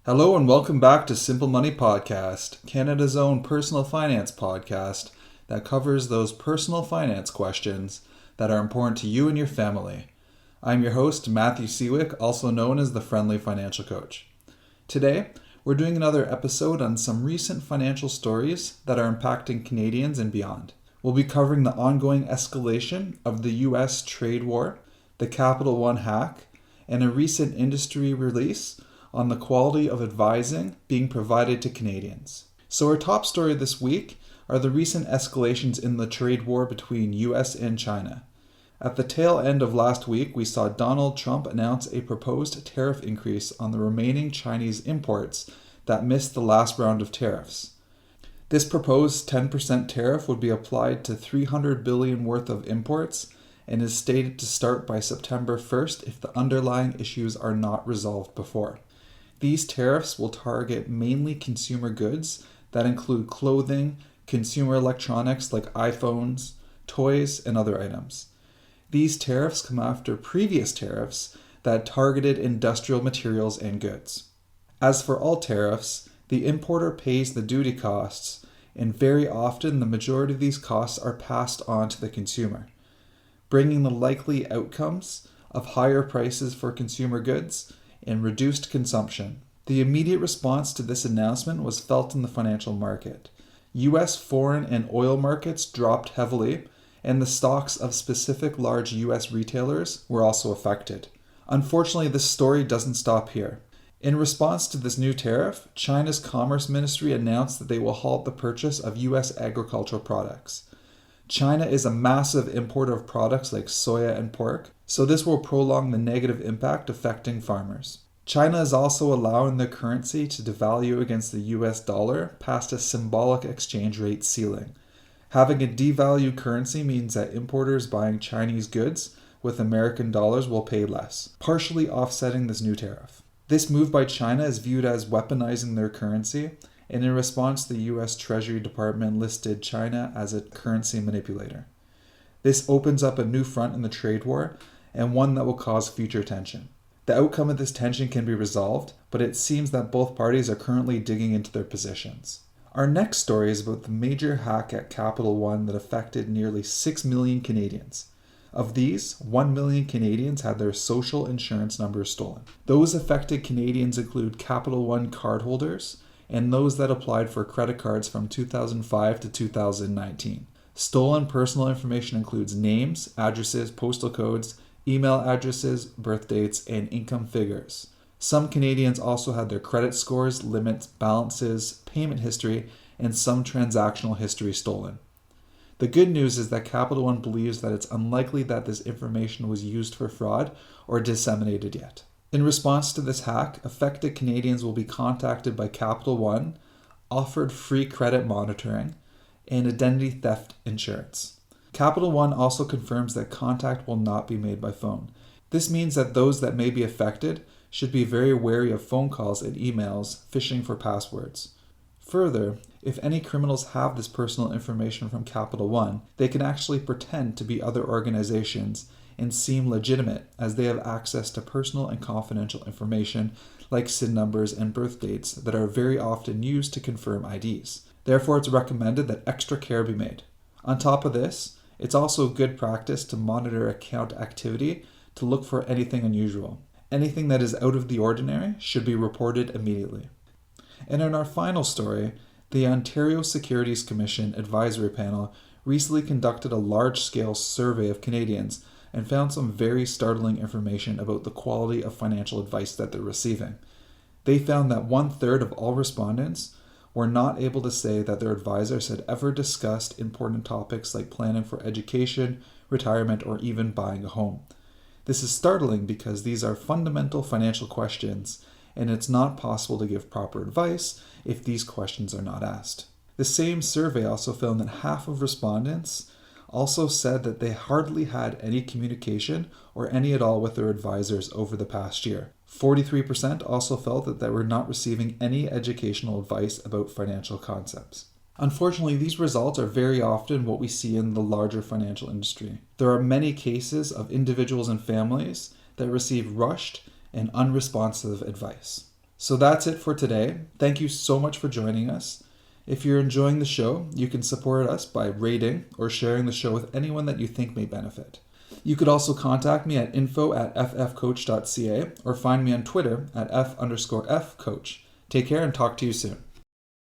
Hello and welcome back to Simple Money Podcast, Canada's own personal finance podcast that covers those personal finance questions that are important to you and your family. I'm your host, Matthew Seawick, also known as the Friendly Financial Coach. Today, we're doing another episode on some recent financial stories that are impacting Canadians and beyond. We'll be covering the ongoing escalation of the US trade war, the Capital One hack, and a recent industry release on the quality of advising being provided to Canadians. So our top story this week are the recent escalations in the trade war between US and China. At the tail end of last week, we saw Donald Trump announce a proposed tariff increase on the remaining Chinese imports that missed the last round of tariffs. This proposed 10% tariff would be applied to $300 billion worth of imports and is stated to start by September 1st if the underlying issues are not resolved before. These tariffs will target mainly consumer goods that include clothing, consumer electronics like iPhones, toys, and other items. These tariffs come after previous tariffs that targeted industrial materials and goods. As for all tariffs, the importer pays the duty costs, and very often the majority of these costs are passed on to the consumer, bringing the likely outcomes of higher prices for consumer goods and reduced consumption. The immediate response to this announcement was felt in the financial market. US foreign and oil markets dropped heavily, and the stocks of specific large US retailers were also affected. Unfortunately, this story doesn't stop here. In response to this new tariff, China's Commerce Ministry announced that they will halt the purchase of US agricultural products. China is a massive importer of products like soya and pork, so this will prolong the negative impact affecting farmers. China is also allowing their currency to devalue against the US dollar past a symbolic exchange rate ceiling. Having a devalued currency means that importers buying Chinese goods with American dollars will pay less, partially offsetting this new tariff. This move by China is viewed as weaponizing their currency, and in response, the US Treasury Department listed China as a currency manipulator. This opens up a new front in the trade war, and one that will cause future tension. The outcome of this tension can be resolved, but it seems that both parties are currently digging into their positions. Our next story is about the major hack at Capital One that affected nearly 6 million Canadians. Of these, 1 million Canadians had their social insurance numbers stolen. Those affected Canadians include Capital One cardholders and those that applied for credit cards from 2005 to 2019. Stolen personal information includes names, addresses, postal codes, email addresses, birth dates, and income figures. Some Canadians also had their credit scores, limits, balances, payment history, and some transactional history stolen. The good news is that Capital One believes that it's unlikely that this information was used for fraud or disseminated yet. In response to this hack, affected Canadians will be contacted by Capital One, offered free credit monitoring, and identity theft insurance. Capital One also confirms that contact will not be made by phone. This means that those that may be affected should be very wary of phone calls and emails phishing for passwords. Further, if any criminals have this personal information from Capital One, they can actually pretend to be other organizations and seem legitimate as they have access to personal and confidential information like SIN numbers and birth dates that are very often used to confirm IDs. Therefore, it's recommended that extra care be made. On top of this, it's also good practice to monitor account activity to look for anything unusual. Anything that is out of the ordinary should be reported immediately. And in our final story, the Ontario Securities Commission Advisory Panel recently conducted a large-scale survey of Canadians and found some very startling information about the quality of financial advice that they're receiving. They found that 1/3 of all respondents were not able to say that their advisors had ever discussed important topics like planning for education, retirement, or even buying a home. This is startling because these are fundamental financial questions, and it's not possible to give proper advice if these questions are not asked. The same survey also found that half of respondents also said that they hardly had any communication or any at all with their advisors over the past year. 43% also felt that they were not receiving any educational advice about financial concepts. Unfortunately, these results are very often what we see in the larger financial industry. There are many cases of individuals and families that receive rushed and unresponsive advice. So that's it for today. Thank you so much for joining us. If you're enjoying the show, you can support us by rating or sharing the show with anyone that you think may benefit. You could also contact me at info@ffcoach.ca or find me on Twitter at @f_fcoach. Take care and talk to you soon.